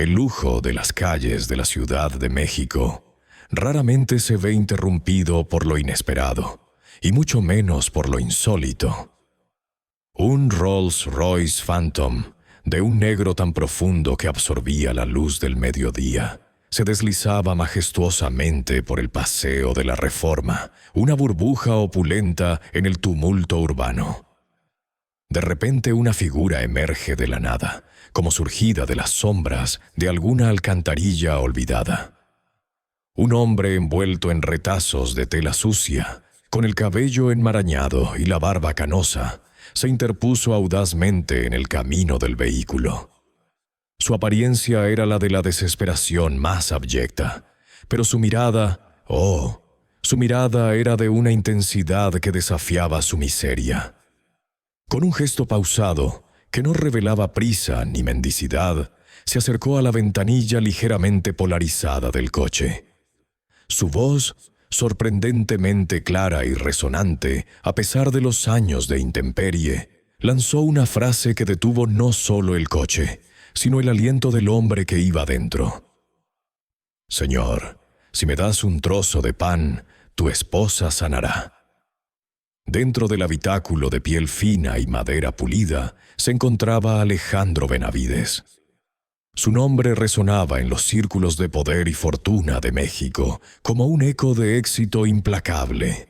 El lujo de las calles de la Ciudad de México raramente se ve interrumpido por lo inesperado, y mucho menos por lo insólito. Un Rolls-Royce Phantom, de un negro tan profundo que absorbía la luz del mediodía, se deslizaba majestuosamente por el paseo de la Reforma, una burbuja opulenta en el tumulto urbano. De repente una figura emerge de la nada, como surgida de las sombras de alguna alcantarilla olvidada. Un hombre envuelto en retazos de tela sucia, con el cabello enmarañado y la barba canosa, se interpuso audazmente en el camino del vehículo. Su apariencia era la de la desesperación más abyecta, pero su mirada, su mirada era de una intensidad que desafiaba su miseria. Con un gesto pausado, que no revelaba prisa ni mendicidad, se acercó a la ventanilla ligeramente polarizada del coche. Su voz, sorprendentemente clara y resonante, a pesar de los años de intemperie, lanzó una frase que detuvo no solo el coche, sino el aliento del hombre que iba dentro. «Señor, si me das un trozo de pan, tu esposa sanará». Dentro del habitáculo de piel fina y madera pulida se encontraba Alejandro Benavides. Su nombre resonaba en los círculos de poder y fortuna de México como un eco de éxito implacable.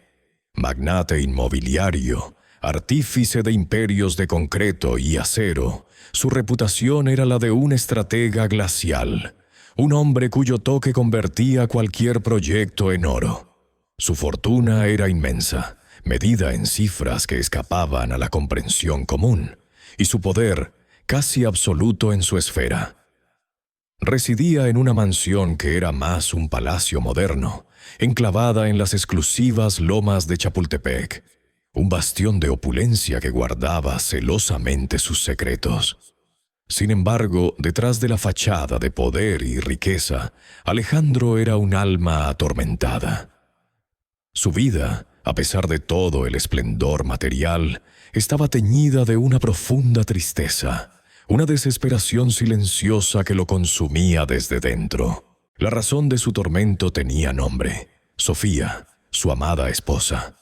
Magnate inmobiliario, artífice de imperios de concreto y acero, su reputación era la de un estratega glacial, un hombre cuyo toque convertía cualquier proyecto en oro. Su fortuna era inmensa, medida en cifras que escapaban a la comprensión común, y su poder casi absoluto en su esfera. Residía en una mansión que era más un palacio moderno, enclavada en las exclusivas lomas de Chapultepec, un bastión de opulencia que guardaba celosamente sus secretos. Sin embargo, detrás de la fachada de poder y riqueza, Alejandro era un alma atormentada. Su vida, a pesar de todo el esplendor material, estaba teñida de una profunda tristeza, una desesperación silenciosa que lo consumía desde dentro. La razón de su tormento tenía nombre: Sofía, su amada esposa.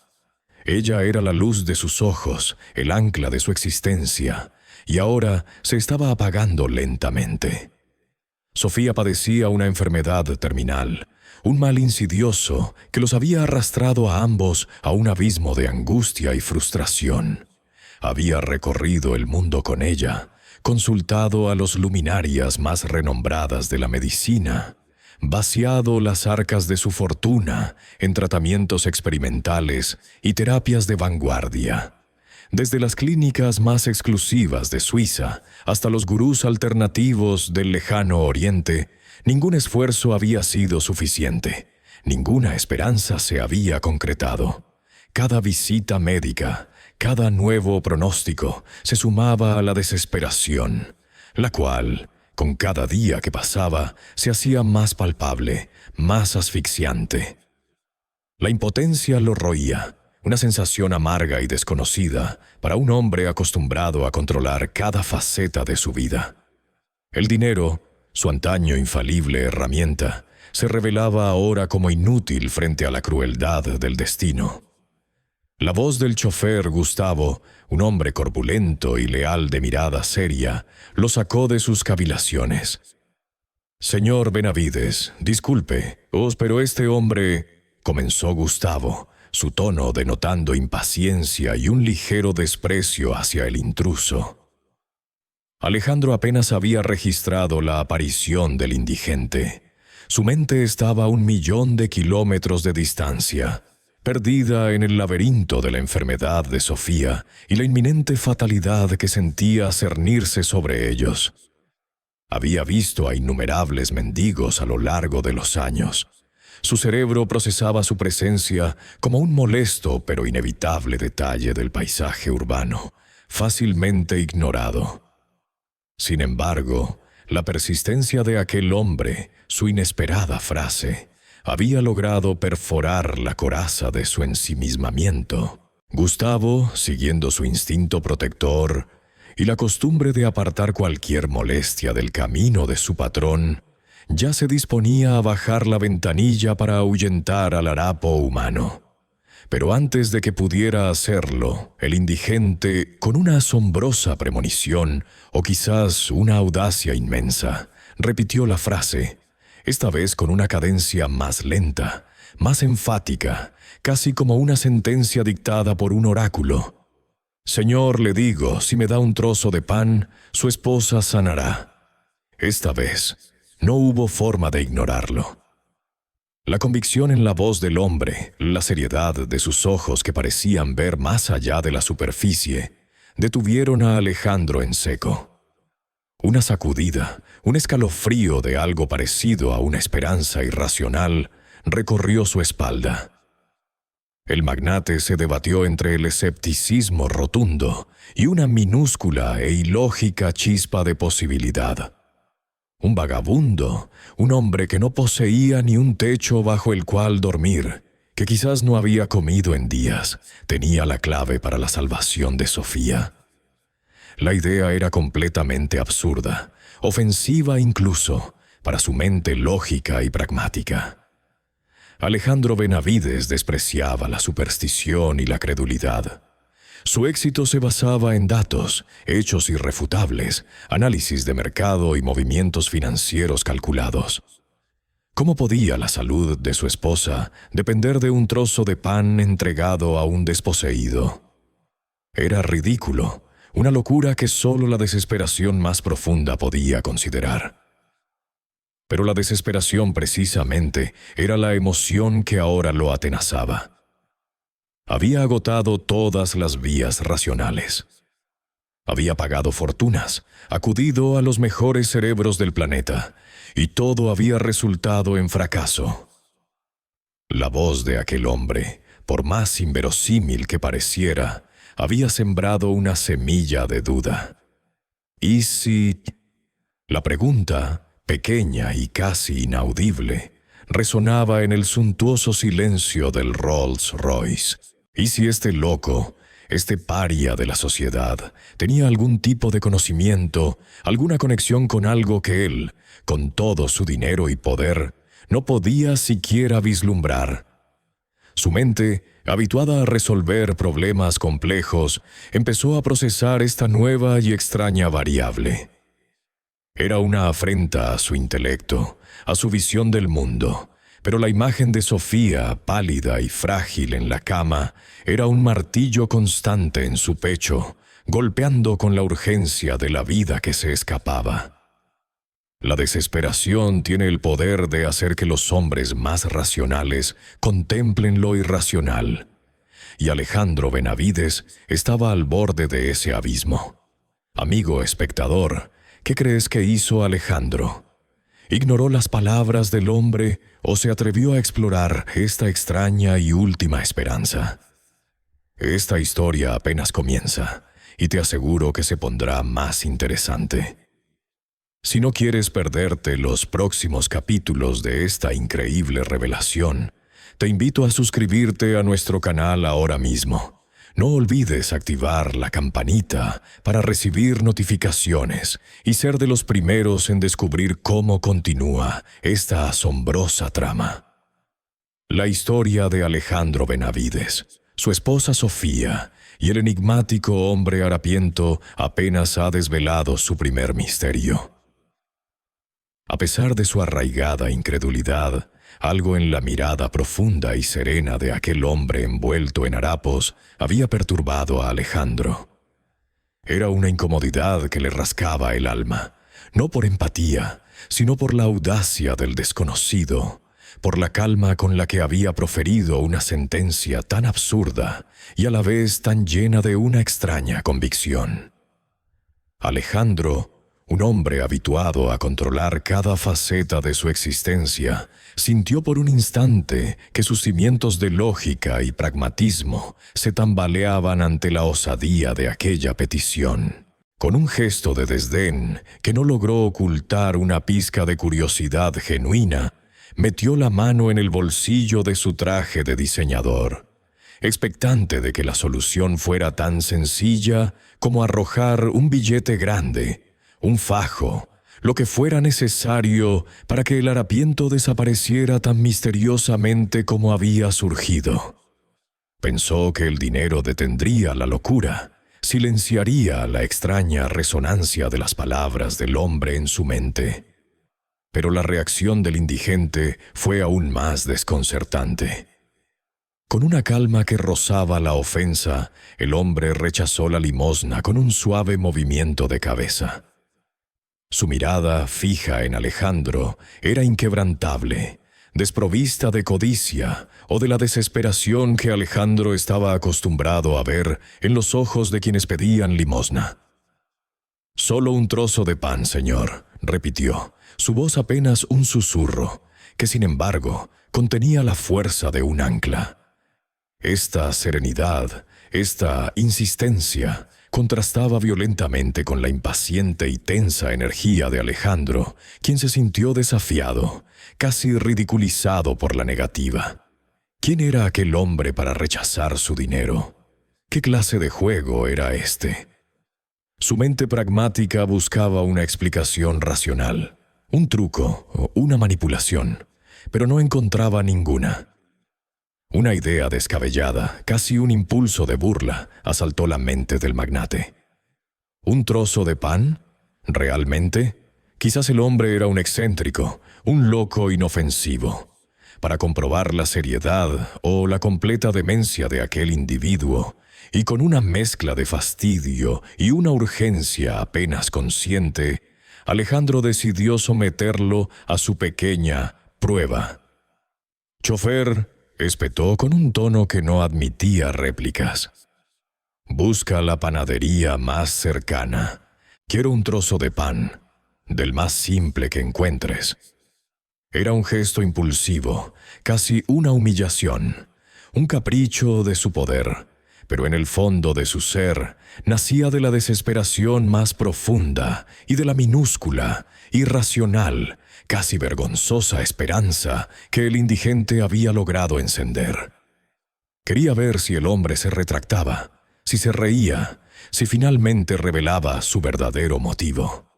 Ella era la luz de sus ojos, el ancla de su existencia, y ahora se estaba apagando lentamente. Sofía padecía una enfermedad terminal, un mal insidioso que los había arrastrado a ambos a un abismo de angustia y frustración. Había recorrido el mundo con ella, consultado a los luminarias más renombradas de la medicina, vaciado las arcas de su fortuna en tratamientos experimentales y terapias de vanguardia. Desde las clínicas más exclusivas de Suiza hasta los gurús alternativos del lejano Oriente, ningún esfuerzo había sido suficiente, ninguna esperanza se había concretado. Cada visita médica, cada nuevo pronóstico se sumaba a la desesperación, la cual, con cada día que pasaba, se hacía más palpable, más asfixiante. La impotencia lo roía, una sensación amarga y desconocida para un hombre acostumbrado a controlar cada faceta de su vida. El dinero, su antaño infalible herramienta, se revelaba ahora como inútil frente a la crueldad del destino. La voz del chofer Gustavo, un hombre corpulento y leal de mirada seria, lo sacó de sus cavilaciones. «Señor Benavides, disculpe, pero este hombre», comenzó Gustavo, su tono denotando impaciencia y un ligero desprecio hacia el intruso. Alejandro apenas había registrado la aparición del indigente. Su mente estaba a 1.000.000 kilómetros de distancia, perdida en el laberinto de la enfermedad de Sofía y la inminente fatalidad que sentía cernirse sobre ellos. Había visto a innumerables mendigos a lo largo de los años. Su cerebro procesaba su presencia como un molesto pero inevitable detalle del paisaje urbano, fácilmente ignorado. Sin embargo, la persistencia de aquel hombre, su inesperada frase, había logrado perforar la coraza de su ensimismamiento. Gustavo, siguiendo su instinto protector, y la costumbre de apartar cualquier molestia del camino de su patrón, ya se disponía a bajar la ventanilla para ahuyentar al harapo humano. Pero antes de que pudiera hacerlo, el indigente, con una asombrosa premonición, o quizás una audacia inmensa, repitió la frase, esta vez con una cadencia más lenta, más enfática, casi como una sentencia dictada por un oráculo. «Señor, le digo, si me da un trozo de pan, su esposa sanará». Esta vez, no hubo forma de ignorarlo. La convicción en la voz del hombre, la seriedad de sus ojos que parecían ver más allá de la superficie, detuvieron a Alejandro en seco. Una sacudida, un escalofrío de algo parecido a una esperanza irracional recorrió su espalda. El magnate se debatió entre el escepticismo rotundo y una minúscula e ilógica chispa de posibilidad. Un vagabundo, un hombre que no poseía ni un techo bajo el cual dormir, que quizás no había comido en días, tenía la clave para la salvación de Sofía. La idea era completamente absurda, ofensiva incluso, para su mente lógica y pragmática. Alejandro Benavides despreciaba la superstición y la credulidad. Su éxito se basaba en datos, hechos irrefutables, análisis de mercado y movimientos financieros calculados. ¿Cómo podía la salud de su esposa depender de un trozo de pan entregado a un desposeído? Era ridículo, una locura que solo la desesperación más profunda podía considerar. Pero la desesperación precisamente era la emoción que ahora lo atenazaba. Había agotado todas las vías racionales. Había pagado fortunas, acudido a los mejores cerebros del planeta, y todo había resultado en fracaso. La voz de aquel hombre, por más inverosímil que pareciera, había sembrado una semilla de duda. ¿Y si...? La pregunta, pequeña y casi inaudible, resonaba en el suntuoso silencio del Rolls Royce. ¿Y si este loco, este paria de la sociedad, tenía algún tipo de conocimiento, alguna conexión con algo que él, con todo su dinero y poder, no podía siquiera vislumbrar? Su mente, habituada a resolver problemas complejos, empezó a procesar esta nueva y extraña variable. Era una afrenta a su intelecto, a su visión del mundo. Pero la imagen de Sofía, pálida y frágil en la cama, era un martillo constante en su pecho, golpeando con la urgencia de la vida que se escapaba. La desesperación tiene el poder de hacer que los hombres más racionales contemplen lo irracional, y Alejandro Benavides estaba al borde de ese abismo. Amigo espectador, ¿qué crees que hizo Alejandro? ¿Ignoró las palabras del hombre o se atrevió a explorar esta extraña y última esperanza? Esta historia apenas comienza y te aseguro que se pondrá más interesante. Si no quieres perderte los próximos capítulos de esta increíble revelación, te invito a suscribirte a nuestro canal ahora mismo. No olvides activar la campanita para recibir notificaciones y ser de los primeros en descubrir cómo continúa esta asombrosa trama. La historia de Alejandro Benavides, su esposa Sofía y el enigmático hombre harapiento apenas ha desvelado su primer misterio. A pesar de su arraigada incredulidad, algo en la mirada profunda y serena de aquel hombre envuelto en harapos había perturbado a Alejandro. Era una incomodidad que le rascaba el alma, no por empatía, sino por la audacia del desconocido, por la calma con la que había proferido una sentencia tan absurda y a la vez tan llena de una extraña convicción. Alejandro, un hombre habituado a controlar cada faceta de su existencia, sintió por un instante que sus cimientos de lógica y pragmatismo se tambaleaban ante la osadía de aquella petición. Con un gesto de desdén que no logró ocultar una pizca de curiosidad genuina, metió la mano en el bolsillo de su traje de diseñador. expectante de que la solución fuera tan sencilla como arrojar un billete grande, un fajo, lo que fuera necesario para que el harapiento desapareciera tan misteriosamente como había surgido. Pensó que el dinero detendría la locura, silenciaría la extraña resonancia de las palabras del hombre en su mente. Pero la reacción del indigente fue aún más desconcertante. Con una calma que rozaba la ofensa, el hombre rechazó la limosna con un suave movimiento de cabeza. Su mirada, fija en Alejandro, era inquebrantable, desprovista de codicia o de la desesperación que Alejandro estaba acostumbrado a ver en los ojos de quienes pedían limosna. «Solo un trozo de pan, señor», repitió, su voz apenas un susurro, que sin embargo contenía la fuerza de un ancla. Esta serenidad, esta insistencia, contrastaba violentamente con la impaciente y tensa energía de Alejandro, quien se sintió desafiado, casi ridiculizado por la negativa. ¿Quién era aquel hombre para rechazar su dinero? ¿Qué clase de juego era este? Su mente pragmática buscaba una explicación racional, un truco o una manipulación, pero no encontraba ninguna. Una idea descabellada, casi un impulso de burla, asaltó la mente del magnate. ¿Un trozo de pan? ¿Realmente? Quizás el hombre era un excéntrico, un loco inofensivo. Para comprobar la seriedad o la completa demencia de aquel individuo, y con una mezcla de fastidio y una urgencia apenas consciente, Alejandro decidió someterlo a su pequeña prueba. «Chofer», espetó con un tono que no admitía réplicas. «Busca la panadería más cercana. Quiero un trozo de pan, del más simple que encuentres». Era un gesto impulsivo, casi una humillación, un capricho de su poder, pero en el fondo de su ser nacía de la desesperación más profunda y de la minúscula, irracional, casi vergonzosa esperanza que el indigente había logrado encender. Quería ver si el hombre se retractaba, si se reía, si finalmente revelaba su verdadero motivo.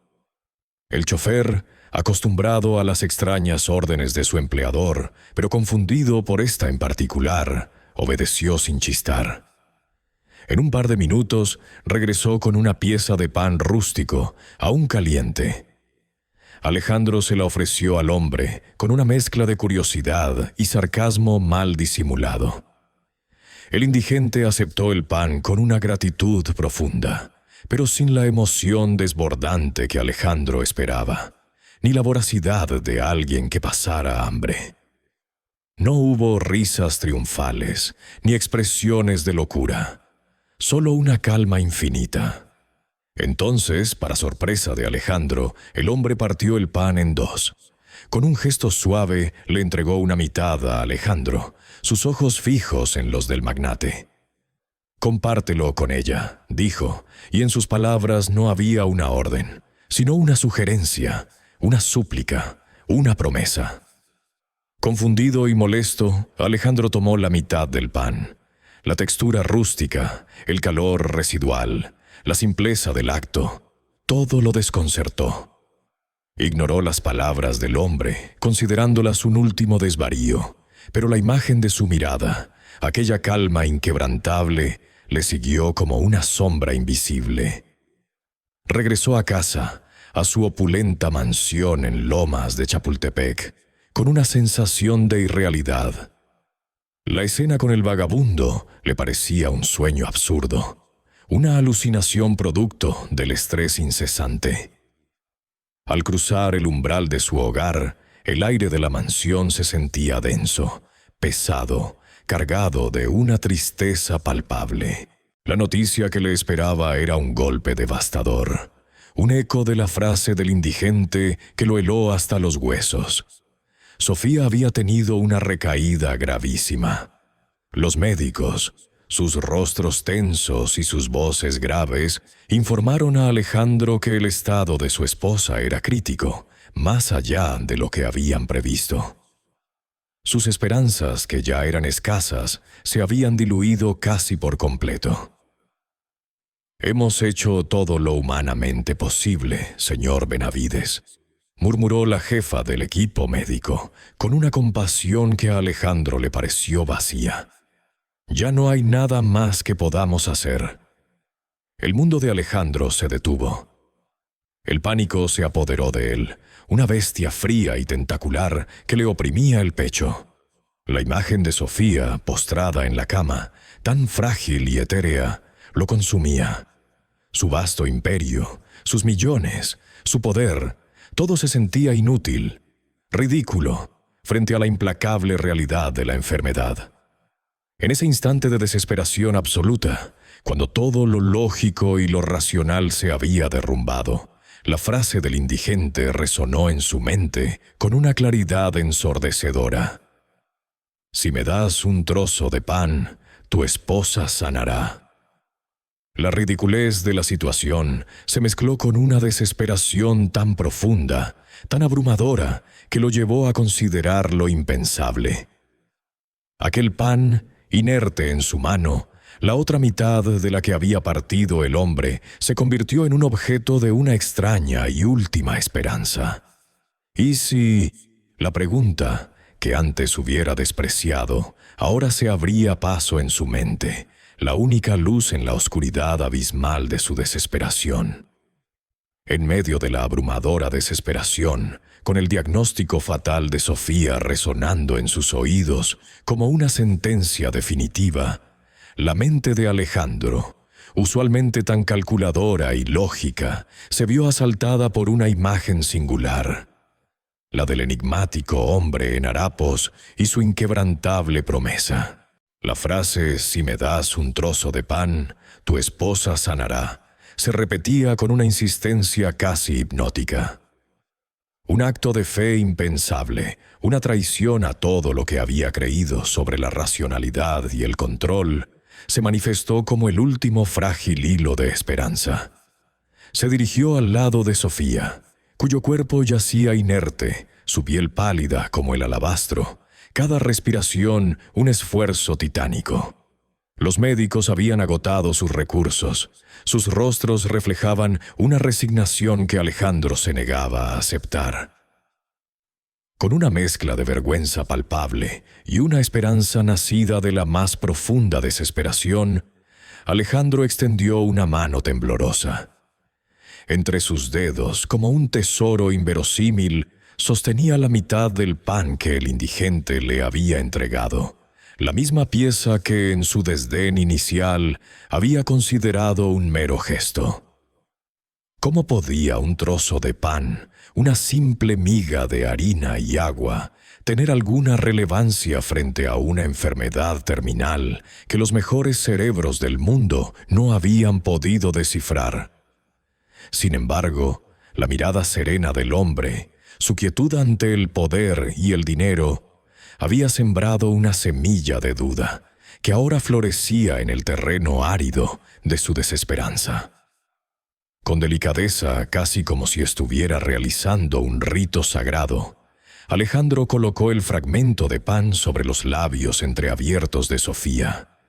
El chofer, acostumbrado a las extrañas órdenes de su empleador, pero confundido por esta en particular, obedeció sin chistar. En un par de minutos regresó con una pieza de pan rústico, aún caliente. Alejandro se la ofreció al hombre con una mezcla de curiosidad y sarcasmo mal disimulado. El indigente aceptó el pan con una gratitud profunda, pero sin la emoción desbordante que Alejandro esperaba, ni la voracidad de alguien que pasara hambre. No hubo risas triunfales, ni expresiones de locura, solo una calma infinita. Entonces, para sorpresa de Alejandro, el hombre partió el pan en dos. Con un gesto suave, le entregó una mitad a Alejandro, sus ojos fijos en los del magnate. «Compártelo con ella», dijo, y en sus palabras no había una orden, sino una sugerencia, una súplica, una promesa. Confundido y molesto, Alejandro tomó la mitad del pan. La textura rústica, el calor residual, la simpleza del acto, todo lo desconcertó. Ignoró las palabras del hombre, considerándolas un último desvarío, pero la imagen de su mirada, aquella calma inquebrantable, le siguió como una sombra invisible. Regresó a casa, a su opulenta mansión en Lomas de Chapultepec, con una sensación de irrealidad. La escena con el vagabundo le parecía un sueño absurdo, una alucinación producto del estrés incesante. Al cruzar el umbral de su hogar, el aire de la mansión se sentía denso, pesado, cargado de una tristeza palpable. La noticia que le esperaba era un golpe devastador, un eco de la frase del indigente que lo heló hasta los huesos. Sofía había tenido una recaída gravísima. Los médicos, sus rostros tensos y sus voces graves, informaron a Alejandro que el estado de su esposa era crítico, más allá de lo que habían previsto. Sus esperanzas, que ya eran escasas, se habían diluido casi por completo. «Hemos hecho todo lo humanamente posible, señor Benavides», murmuró la jefa del equipo médico, con una compasión que a Alejandro le pareció vacía. «Ya no hay nada más que podamos hacer». El mundo de Alejandro se detuvo. El pánico se apoderó de él, una bestia fría y tentacular que le oprimía el pecho. La imagen de Sofía, postrada en la cama, tan frágil y etérea, lo consumía. Su vasto imperio, sus millones, su poder, todo se sentía inútil, ridículo, frente a la implacable realidad de la enfermedad. En ese instante de desesperación absoluta, cuando todo lo lógico y lo racional se había derrumbado, la frase del indigente resonó en su mente con una claridad ensordecedora. «Si me das un trozo de pan, tu esposa sanará». La ridiculez de la situación se mezcló con una desesperación tan profunda, tan abrumadora, que lo llevó a considerar lo impensable. Aquel pan, inerte en su mano, la otra mitad de la que había partido el hombre, se convirtió en un objeto de una extraña y última esperanza. ¿Y si la pregunta, que antes hubiera despreciado, ahora se abría paso en su mente, la única luz en la oscuridad abismal de su desesperación? En medio de la abrumadora desesperación, con el diagnóstico fatal de Sofía resonando en sus oídos como una sentencia definitiva, la mente de Alejandro, usualmente tan calculadora y lógica, se vio asaltada por una imagen singular, la del enigmático hombre en harapos y su inquebrantable promesa. La frase «si me das un trozo de pan, tu esposa sanará» se repetía con una insistencia casi hipnótica. Un acto de fe impensable, una traición a todo lo que había creído sobre la racionalidad y el control, se manifestó como el último frágil hilo de esperanza. Se dirigió al lado de Sofía, cuyo cuerpo yacía inerte, su piel pálida como el alabastro, cada respiración un esfuerzo titánico. Los médicos habían agotado sus recursos. Sus rostros reflejaban una resignación que Alejandro se negaba a aceptar. Con una mezcla de vergüenza palpable y una esperanza nacida de la más profunda desesperación, Alejandro extendió una mano temblorosa. Entre sus dedos, como un tesoro inverosímil, sostenía la mitad del pan que el indigente le había entregado, la misma pieza que en su desdén inicial había considerado un mero gesto. ¿Cómo podía un trozo de pan, una simple miga de harina y agua, tener alguna relevancia frente a una enfermedad terminal que los mejores cerebros del mundo no habían podido descifrar? Sin embargo, la mirada serena del hombre, su quietud ante el poder y el dinero, había sembrado una semilla de duda que ahora florecía en el terreno árido de su desesperanza. Con delicadeza, casi como si estuviera realizando un rito sagrado, Alejandro colocó el fragmento de pan sobre los labios entreabiertos de Sofía.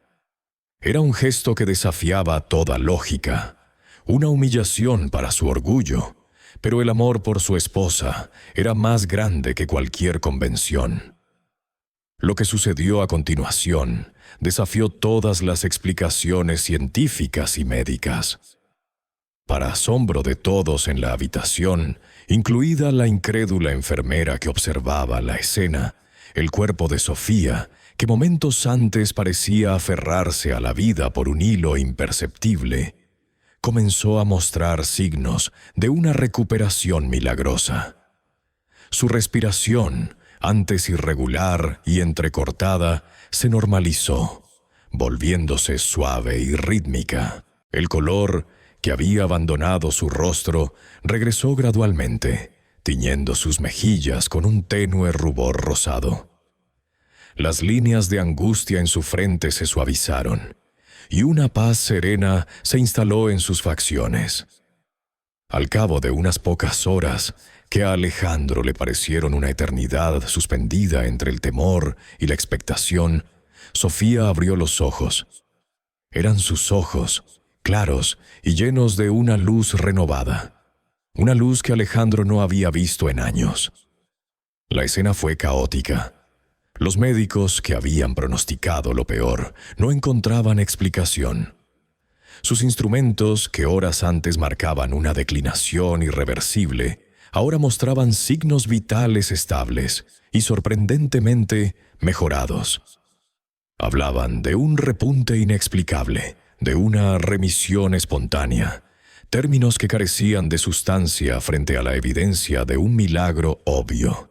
Era un gesto que desafiaba toda lógica, una humillación para su orgullo, pero el amor por su esposa era más grande que cualquier convención. Lo que sucedió a continuación desafió todas las explicaciones científicas y médicas. Para asombro de todos en la habitación, incluida la incrédula enfermera que observaba la escena, el cuerpo de Sofía, que momentos antes parecía aferrarse a la vida por un hilo imperceptible, comenzó a mostrar signos de una recuperación milagrosa. Su respiración, antes irregular y entrecortada, se normalizó, volviéndose suave y rítmica. El color, que había abandonado su rostro, regresó gradualmente, tiñendo sus mejillas con un tenue rubor rosado. Las líneas de angustia en su frente se suavizaron, y una paz serena se instaló en sus facciones. Al cabo de unas pocas horas, que a Alejandro le parecieron una eternidad suspendida entre el temor y la expectación, Sofía abrió los ojos. Eran sus ojos, claros y llenos de una luz renovada, una luz que Alejandro no había visto en años. La escena fue caótica. Los médicos, que habían pronosticado lo peor, no encontraban explicación. Sus instrumentos, que horas antes marcaban una declinación irreversible, ahora mostraban signos vitales estables y sorprendentemente mejorados. Hablaban de un repunte inexplicable, de una remisión espontánea, términos que carecían de sustancia frente a la evidencia de un milagro obvio.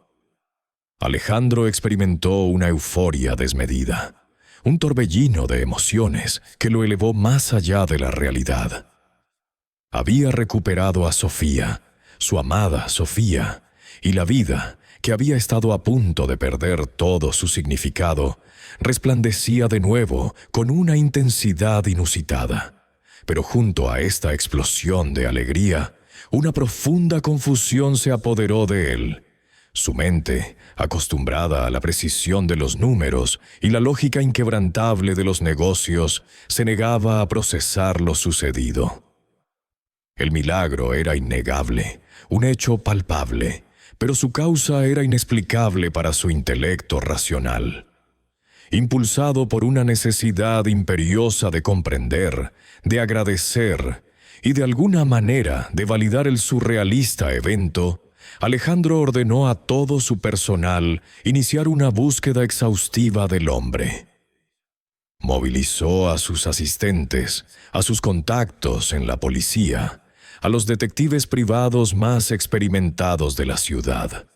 Alejandro experimentó una euforia desmedida, un torbellino de emociones que lo elevó más allá de la realidad. Había recuperado a Sofía, su amada Sofía, y la vida, que había estado a punto de perder todo su significado, resplandecía de nuevo con una intensidad inusitada. Pero junto a esta explosión de alegría, una profunda confusión se apoderó de él. Su mente, acostumbrada a la precisión de los números y la lógica inquebrantable de los negocios, se negaba a procesar lo sucedido. El milagro era innegable, un hecho palpable, pero su causa era inexplicable para su intelecto racional. Impulsado por una necesidad imperiosa de comprender, de agradecer y de alguna manera de validar el surrealista evento, Alejandro ordenó a todo su personal iniciar una búsqueda exhaustiva del hombre. Movilizó a sus asistentes, a sus contactos en la policía, a los detectives privados más experimentados de la ciudad.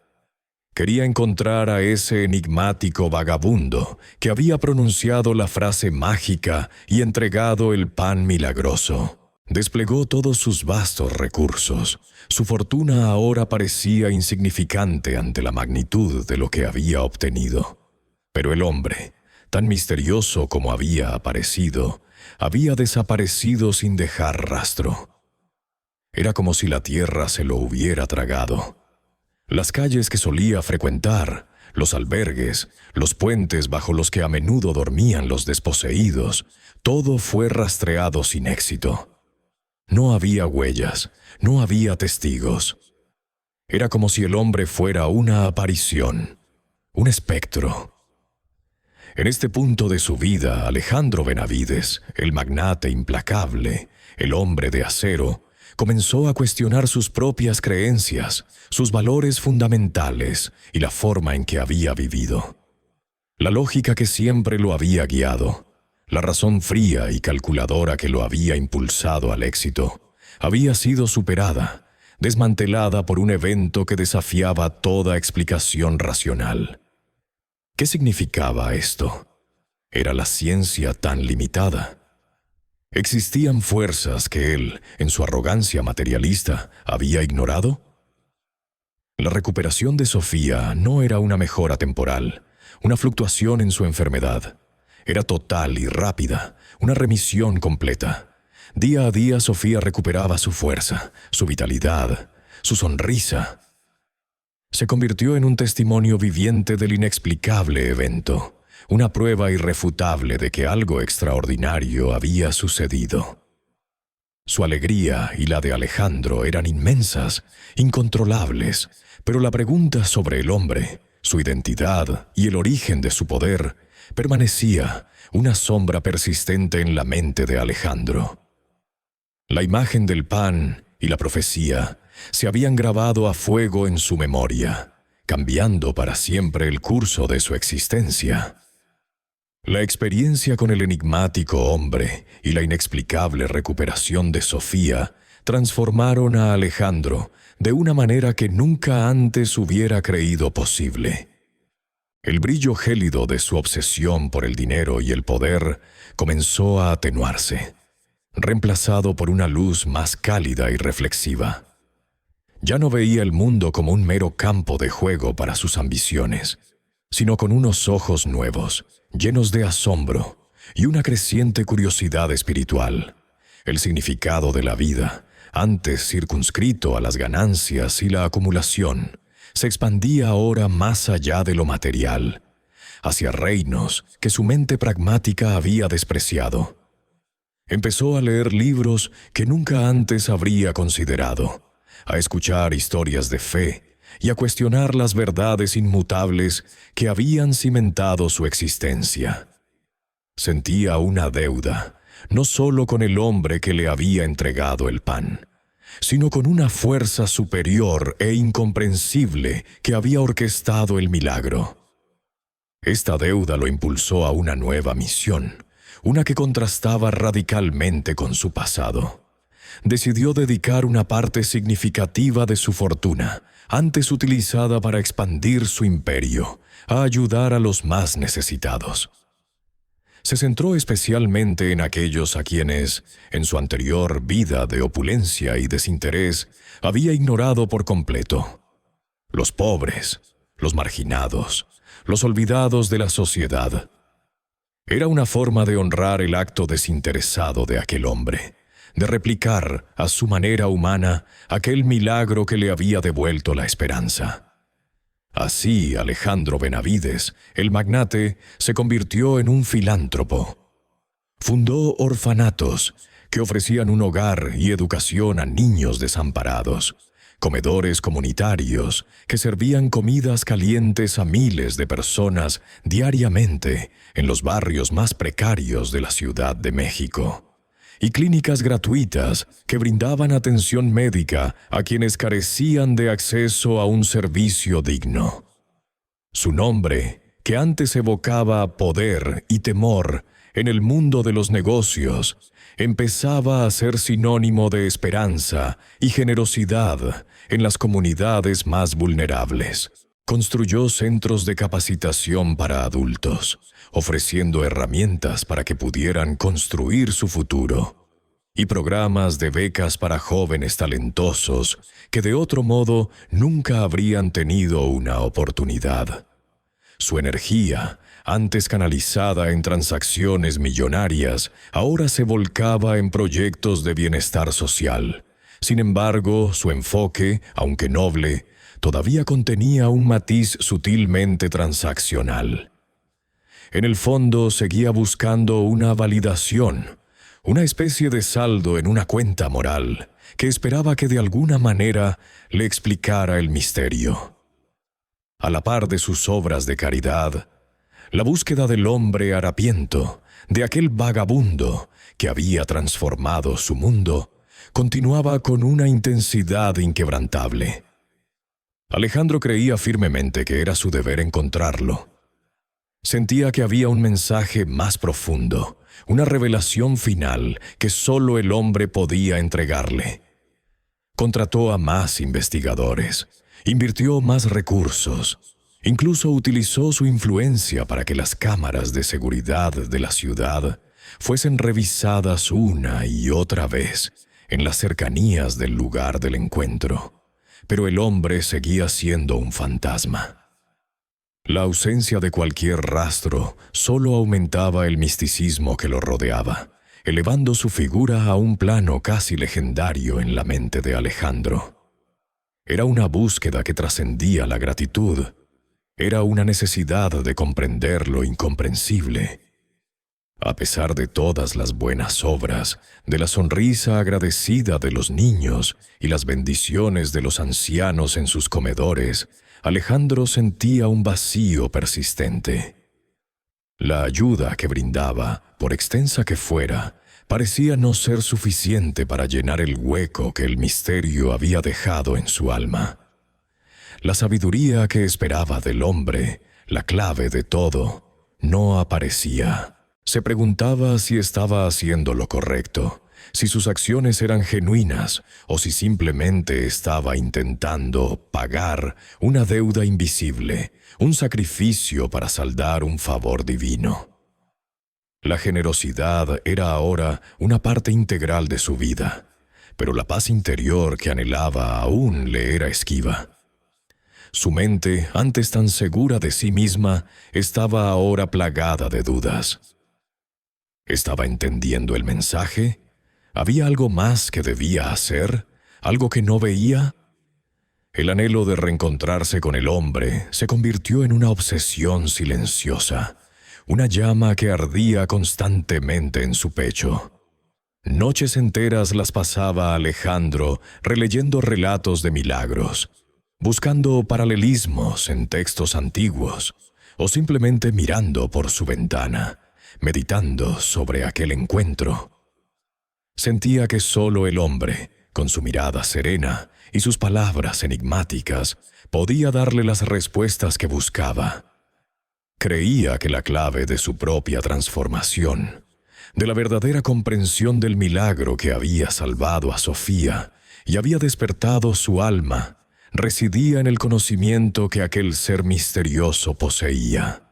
Quería encontrar a ese enigmático vagabundo que había pronunciado la frase mágica y entregado el pan milagroso. Desplegó todos sus vastos recursos. Su fortuna ahora parecía insignificante ante la magnitud de lo que había obtenido. Pero el hombre, tan misterioso como había aparecido, había desaparecido sin dejar rastro. Era como si la tierra se lo hubiera tragado. Las calles que solía frecuentar, los albergues, los puentes bajo los que a menudo dormían los desposeídos, todo fue rastreado sin éxito. No había huellas, no había testigos. Era como si el hombre fuera una aparición, un espectro. En este punto de su vida, Alejandro Benavides, el magnate implacable, el hombre de acero, comenzó a cuestionar sus propias creencias, sus valores fundamentales y la forma en que había vivido. La lógica que siempre lo había guiado, la razón fría y calculadora que lo había impulsado al éxito, había sido superada, desmantelada por un evento que desafiaba toda explicación racional. ¿Qué significaba esto? ¿Era la ciencia tan limitada? ¿Existían fuerzas que él, en su arrogancia materialista, había ignorado? La recuperación de Sofía no era una mejora temporal, una fluctuación en su enfermedad. Era total y rápida, una remisión completa. Día a día Sofía recuperaba su fuerza, su vitalidad, su sonrisa. Se convirtió en un testimonio viviente del inexplicable evento, una prueba irrefutable de que algo extraordinario había sucedido. Su alegría y la de Alejandro eran inmensas, incontrolables, pero la pregunta sobre el hombre, su identidad y el origen de su poder, permanecía una sombra persistente en la mente de Alejandro. La imagen del pan y la profecía se habían grabado a fuego en su memoria, cambiando para siempre el curso de su existencia. La experiencia con el enigmático hombre y la inexplicable recuperación de Sofía transformaron a Alejandro de una manera que nunca antes hubiera creído posible. El brillo gélido de su obsesión por el dinero y el poder comenzó a atenuarse, reemplazado por una luz más cálida y reflexiva. Ya no veía el mundo como un mero campo de juego para sus ambiciones, sino con unos ojos nuevos, llenos de asombro y una creciente curiosidad espiritual. El significado de la vida, antes circunscrito a las ganancias y la acumulación, se expandía ahora más allá de lo material, hacia reinos que su mente pragmática había despreciado. Empezó a leer libros que nunca antes habría considerado, a escuchar historias de fe y a cuestionar las verdades inmutables que habían cimentado su existencia. Sentía una deuda, no solo con el hombre que le había entregado el pan, sino con una fuerza superior e incomprensible que había orquestado el milagro. Esta deuda lo impulsó a una nueva misión, una que contrastaba radicalmente con su pasado. Decidió dedicar una parte significativa de su fortuna, antes utilizada para expandir su imperio, a ayudar a los más necesitados. Se centró especialmente en aquellos a quienes, en su anterior vida de opulencia y desinterés, había ignorado por completo. Los pobres, los marginados, los olvidados de la sociedad. Era una forma de honrar el acto desinteresado de aquel hombre, de replicar a su manera humana aquel milagro que le había devuelto la esperanza. Así, Alejandro Benavides, el magnate, se convirtió en un filántropo. Fundó orfanatos que ofrecían un hogar y educación a niños desamparados, comedores comunitarios que servían comidas calientes a miles de personas diariamente en los barrios más precarios de la Ciudad de México, y clínicas gratuitas que brindaban atención médica a quienes carecían de acceso a un servicio digno. Su nombre, que antes evocaba poder y temor en el mundo de los negocios, empezaba a ser sinónimo de esperanza y generosidad en las comunidades más vulnerables. Construyó centros de capacitación para adultos, ofreciendo herramientas para que pudieran construir su futuro, y programas de becas para jóvenes talentosos que de otro modo nunca habrían tenido una oportunidad. Su energía, antes canalizada en transacciones millonarias, ahora se volcaba en proyectos de bienestar social. Sin embargo, su enfoque, aunque noble, todavía contenía un matiz sutilmente transaccional. En el fondo seguía buscando una validación, una especie de saldo en una cuenta moral, que esperaba que de alguna manera le explicara el misterio. A la par de sus obras de caridad, la búsqueda del hombre harapiento, de aquel vagabundo que había transformado su mundo, continuaba con una intensidad inquebrantable. Alejandro creía firmemente que era su deber encontrarlo. Sentía que había un mensaje más profundo, una revelación final que solo el hombre podía entregarle. Contrató a más investigadores, invirtió más recursos, incluso utilizó su influencia para que las cámaras de seguridad de la ciudad fuesen revisadas una y otra vez en las cercanías del lugar del encuentro. Pero el hombre seguía siendo un fantasma. La ausencia de cualquier rastro solo aumentaba el misticismo que lo rodeaba, elevando su figura a un plano casi legendario en la mente de Alejandro. Era una búsqueda que trascendía la gratitud. Era una necesidad de comprender lo incomprensible. A pesar de todas las buenas obras, de la sonrisa agradecida de los niños y las bendiciones de los ancianos en sus comedores, Alejandro sentía un vacío persistente. La ayuda que brindaba, por extensa que fuera, parecía no ser suficiente para llenar el hueco que el misterio había dejado en su alma. La sabiduría que esperaba del hombre, la clave de todo, no aparecía. Se preguntaba si estaba haciendo lo correcto, si sus acciones eran genuinas o si simplemente estaba intentando pagar una deuda invisible, un sacrificio para saldar un favor divino. La generosidad era ahora una parte integral de su vida, pero la paz interior que anhelaba aún le era esquiva. Su mente, antes tan segura de sí misma, estaba ahora plagada de dudas. ¿Estaba entendiendo el mensaje? ¿Había algo más que debía hacer? ¿Algo que no veía? El anhelo de reencontrarse con el hombre se convirtió en una obsesión silenciosa, una llama que ardía constantemente en su pecho. Noches enteras las pasaba Alejandro releyendo relatos de milagros, buscando paralelismos en textos antiguos, o simplemente mirando por su ventana, meditando sobre aquel encuentro. Sentía que solo el hombre, con su mirada serena y sus palabras enigmáticas, podía darle las respuestas que buscaba. Creía que la clave de su propia transformación, de la verdadera comprensión del milagro que había salvado a Sofía y había despertado su alma, residía en el conocimiento que aquel ser misterioso poseía.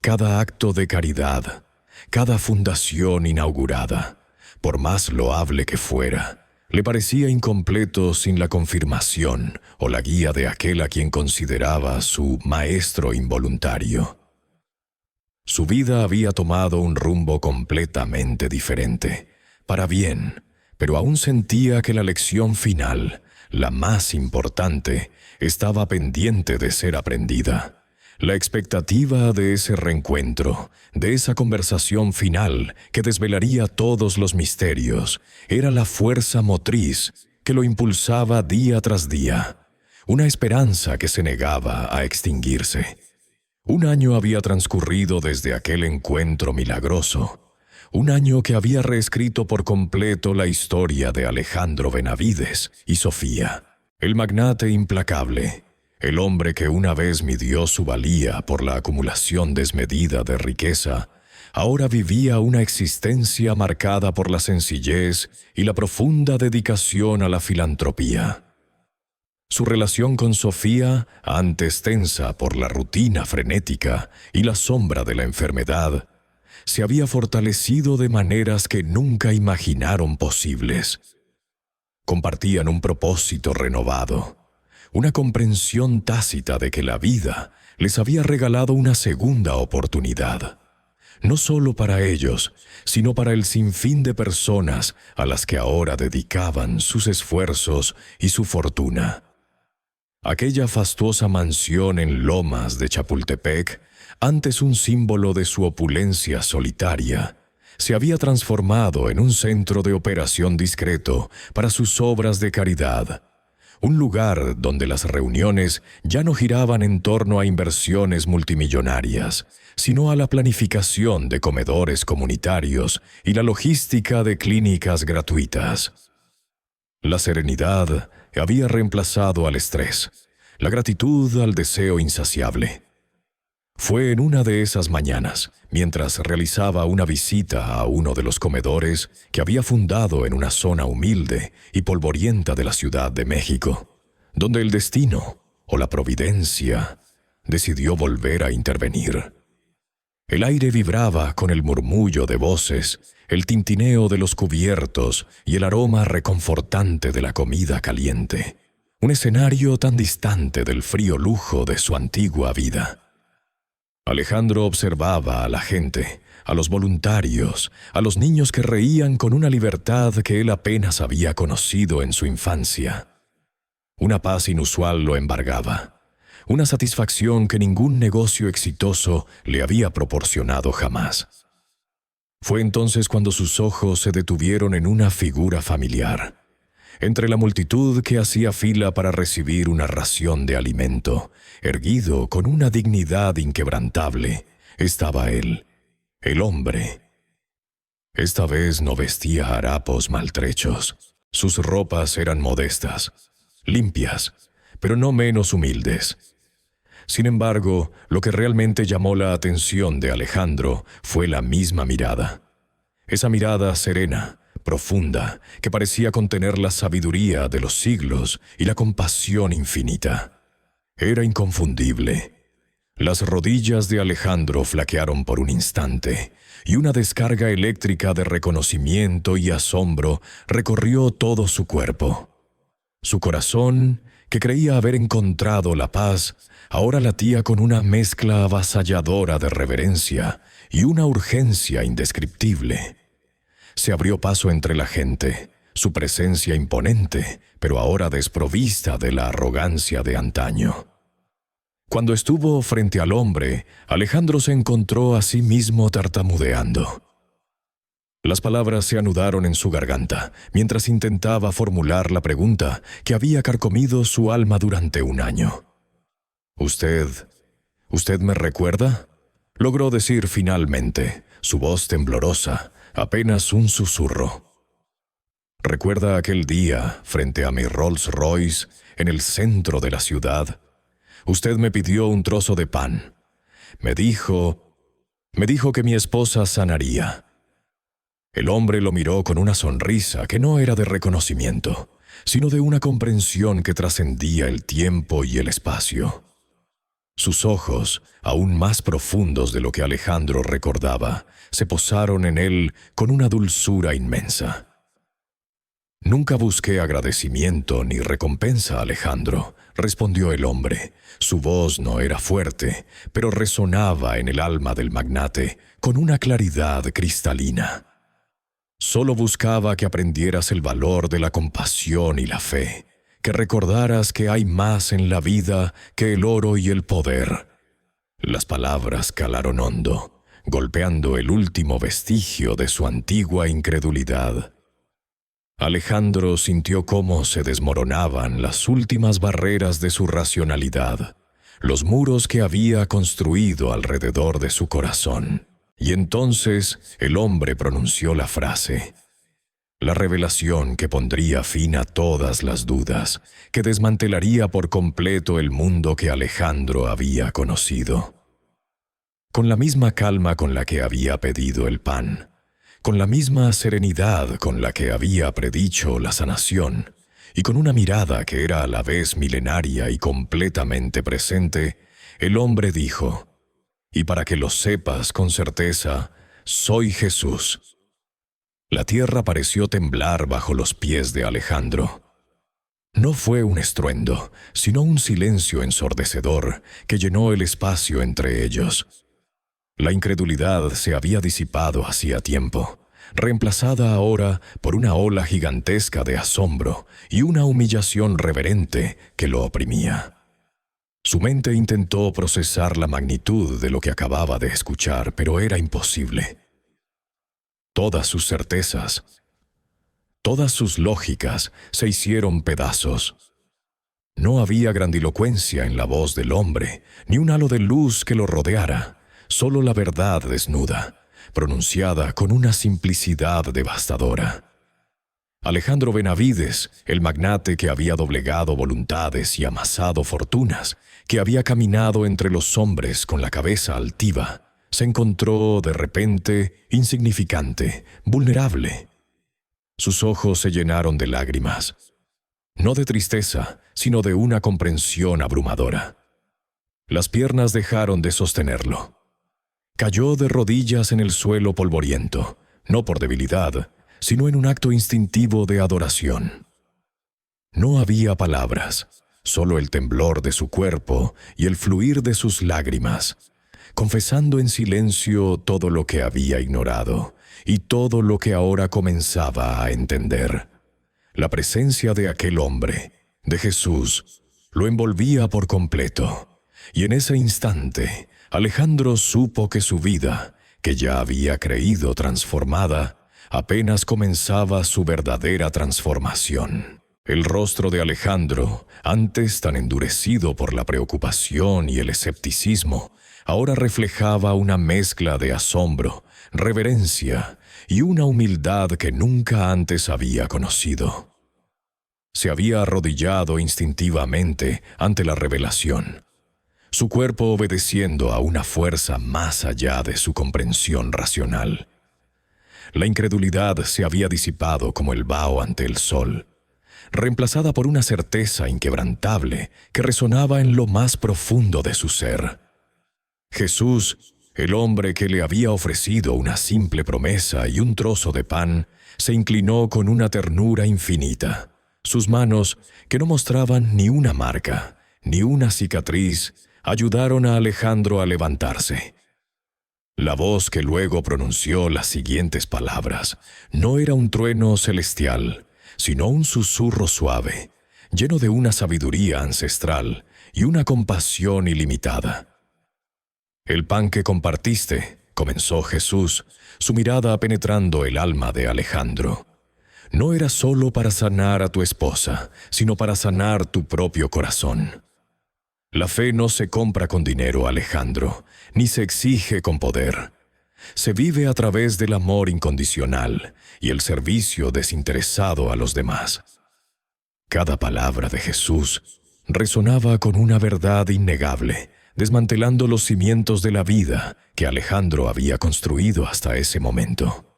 Cada acto de caridad, cada fundación inaugurada, por más loable que fuera, le parecía incompleto sin la confirmación o la guía de aquel a quien consideraba su maestro involuntario. Su vida había tomado un rumbo completamente diferente, para bien, pero aún sentía que la lección final, la más importante, estaba pendiente de ser aprendida. La expectativa de ese reencuentro, de esa conversación final que desvelaría todos los misterios, era la fuerza motriz que lo impulsaba día tras día, una esperanza que se negaba a extinguirse. Un año había transcurrido desde aquel encuentro milagroso, un año que había reescrito por completo la historia de Alejandro Benavides y Sofía, el magnate implacable, el hombre que una vez midió su valía por la acumulación desmedida de riqueza, ahora vivía una existencia marcada por la sencillez y la profunda dedicación a la filantropía. Su relación con Sofía, antes tensa por la rutina frenética y la sombra de la enfermedad, se había fortalecido de maneras que nunca imaginaron posibles. Compartían un propósito renovado, una comprensión tácita de que la vida les había regalado una segunda oportunidad, no solo para ellos, sino para el sinfín de personas a las que ahora dedicaban sus esfuerzos y su fortuna. Aquella fastuosa mansión en Lomas de Chapultepec, antes un símbolo de su opulencia solitaria, se había transformado en un centro de operación discreto para sus obras de caridad, un lugar donde las reuniones ya no giraban en torno a inversiones multimillonarias, sino a la planificación de comedores comunitarios y la logística de clínicas gratuitas. La serenidad había reemplazado al estrés, la gratitud al deseo insaciable. Fue en una de esas mañanas, mientras realizaba una visita a uno de los comedores que había fundado en una zona humilde y polvorienta de la Ciudad de México, donde el destino, o la providencia, decidió volver a intervenir. El aire vibraba con el murmullo de voces, el tintineo de los cubiertos y el aroma reconfortante de la comida caliente. Un escenario tan distante del frío lujo de su antigua vida. Alejandro observaba a la gente, a los voluntarios, a los niños que reían con una libertad que él apenas había conocido en su infancia. Una paz inusual lo embargaba, una satisfacción que ningún negocio exitoso le había proporcionado jamás. Fue entonces cuando sus ojos se detuvieron en una figura familiar. Entre la multitud que hacía fila para recibir una ración de alimento, erguido con una dignidad inquebrantable, estaba él, el hombre. Esta vez no vestía harapos maltrechos. Sus ropas eran modestas, limpias, pero no menos humildes. Sin embargo, lo que realmente llamó la atención de Alejandro fue la misma mirada. Esa mirada serena, profunda, que parecía contener la sabiduría de los siglos y la compasión infinita. Era inconfundible. Las rodillas de Alejandro flaquearon por un instante, y una descarga eléctrica de reconocimiento y asombro recorrió todo su cuerpo. Su corazón, que creía haber encontrado la paz, ahora latía con una mezcla avasalladora de reverencia y una urgencia indescriptible. Se abrió paso entre la gente, su presencia imponente, pero ahora desprovista de la arrogancia de antaño. Cuando estuvo frente al hombre, Alejandro se encontró a sí mismo tartamudeando. Las palabras se anudaron en su garganta, mientras intentaba formular la pregunta que había carcomido su alma durante un año. ¿Usted me recuerda?», logró decir finalmente, su voz temblorosa, apenas un susurro. «¿Recuerda aquel día, frente a mi Rolls Royce, en el centro de la ciudad? Usted me pidió un trozo de pan. Me dijo que mi esposa sanaría». El hombre lo miró con una sonrisa que no era de reconocimiento, sino de una comprensión que trascendía el tiempo y el espacio. Sus ojos, aún más profundos de lo que Alejandro recordaba, se posaron en él con una dulzura inmensa. «Nunca busqué agradecimiento ni recompensa, Alejandro», respondió el hombre. Su voz no era fuerte, pero resonaba en el alma del magnate con una claridad cristalina. «Solo buscaba que aprendieras el valor de la compasión y la fe, que recordaras que hay más en la vida que el oro y el poder». Las palabras calaron hondo, golpeando el último vestigio de su antigua incredulidad. Alejandro sintió cómo se desmoronaban las últimas barreras de su racionalidad, los muros que había construido alrededor de su corazón. Y entonces el hombre pronunció la frase, la revelación que pondría fin a todas las dudas, que desmantelaría por completo el mundo que Alejandro había conocido. Con la misma calma con la que había pedido el pan, con la misma serenidad con la que había predicho la sanación, y con una mirada que era a la vez milenaria y completamente presente, el hombre dijo, «Y para que lo sepas con certeza, soy Jesús». La tierra pareció temblar bajo los pies de Alejandro. No fue un estruendo, sino un silencio ensordecedor que llenó el espacio entre ellos. La incredulidad se había disipado hacía tiempo, reemplazada ahora por una ola gigantesca de asombro y una humillación reverente que lo oprimía. Su mente intentó procesar la magnitud de lo que acababa de escuchar, pero era imposible. Todas sus certezas, todas sus lógicas se hicieron pedazos. No había grandilocuencia en la voz del hombre, ni un halo de luz que lo rodeara, solo la verdad desnuda, pronunciada con una simplicidad devastadora. Alejandro Benavides, el magnate que había doblegado voluntades y amasado fortunas, que había caminado entre los hombres con la cabeza altiva, se encontró de repente insignificante, vulnerable. Sus ojos se llenaron de lágrimas, no de tristeza, sino de una comprensión abrumadora. Las piernas dejaron de sostenerlo. Cayó de rodillas en el suelo polvoriento, no por debilidad, sino en un acto instintivo de adoración. No había palabras, solo el temblor de su cuerpo y el fluir de sus lágrimas, confesando en silencio todo lo que había ignorado y todo lo que ahora comenzaba a entender. La presencia de aquel hombre, de Jesús, lo envolvía por completo, y en ese instante Alejandro supo que su vida, que ya había creído transformada, apenas comenzaba su verdadera transformación. El rostro de Alejandro, antes tan endurecido por la preocupación y el escepticismo, ahora reflejaba una mezcla de asombro, reverencia y una humildad que nunca antes había conocido. Se había arrodillado instintivamente ante la revelación, su cuerpo obedeciendo a una fuerza más allá de su comprensión racional. La incredulidad se había disipado como el vaho ante el sol, reemplazada por una certeza inquebrantable que resonaba en lo más profundo de su ser. Jesús, el hombre que le había ofrecido una simple promesa y un trozo de pan, se inclinó con una ternura infinita. Sus manos, que no mostraban ni una marca, ni una cicatriz, ayudaron a Alejandro a levantarse. La voz que luego pronunció las siguientes palabras no era un trueno celestial, sino un susurro suave, lleno de una sabiduría ancestral y una compasión ilimitada. «El pan que compartiste», comenzó Jesús, su mirada penetrando el alma de Alejandro, «no era solo para sanar a tu esposa, sino para sanar tu propio corazón. La fe no se compra con dinero, Alejandro, ni se exige con poder. Se vive a través del amor incondicional y el servicio desinteresado a los demás». Cada palabra de Jesús resonaba con una verdad innegable, desmantelando los cimientos de la vida que Alejandro había construido hasta ese momento.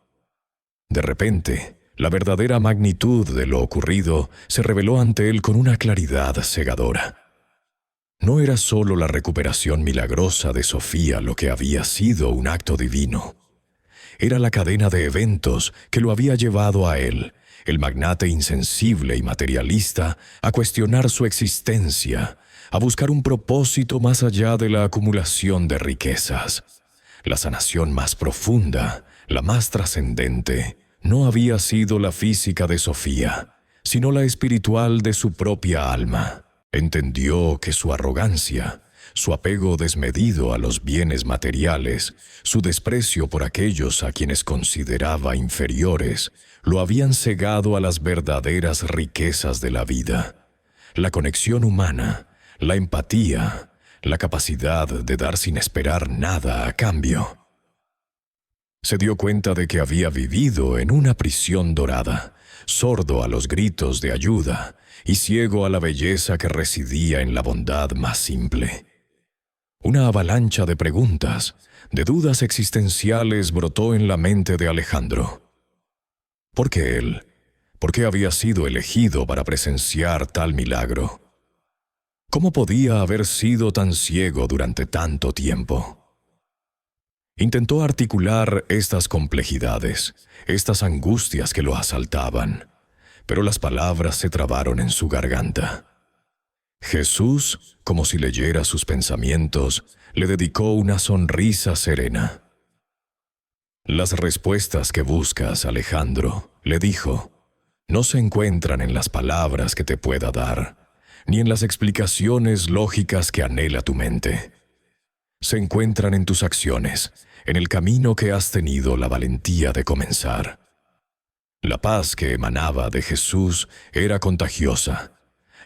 De repente, la verdadera magnitud de lo ocurrido se reveló ante él con una claridad cegadora. No era solo la recuperación milagrosa de Sofía lo que había sido un acto divino. Era la cadena de eventos que lo había llevado a él, el magnate insensible y materialista, a cuestionar su existencia, a buscar un propósito más allá de la acumulación de riquezas. La sanación más profunda, la más trascendente, no había sido la física de Sofía, sino la espiritual de su propia alma. Entendió que su arrogancia, su apego desmedido a los bienes materiales, su desprecio por aquellos a quienes consideraba inferiores, lo habían cegado a las verdaderas riquezas de la vida. La conexión humana, la empatía, la capacidad de dar sin esperar nada a cambio. Se dio cuenta de que había vivido en una prisión dorada, sordo a los gritos de ayuda y ciego a la belleza que residía en la bondad más simple. Una avalancha de preguntas, de dudas existenciales brotó en la mente de Alejandro. ¿Por qué él? ¿Por qué había sido elegido para presenciar tal milagro? ¿Cómo podía haber sido tan ciego durante tanto tiempo? Intentó articular estas complejidades, estas angustias que lo asaltaban, pero las palabras se trabaron en su garganta. Jesús, como si leyera sus pensamientos, le dedicó una sonrisa serena. «Las respuestas que buscas, Alejandro», le dijo, «no se encuentran en las palabras que te pueda dar, ni en las explicaciones lógicas que anhela tu mente. Se encuentran en tus acciones, en el camino que has tenido la valentía de comenzar». La paz que emanaba de Jesús era contagiosa,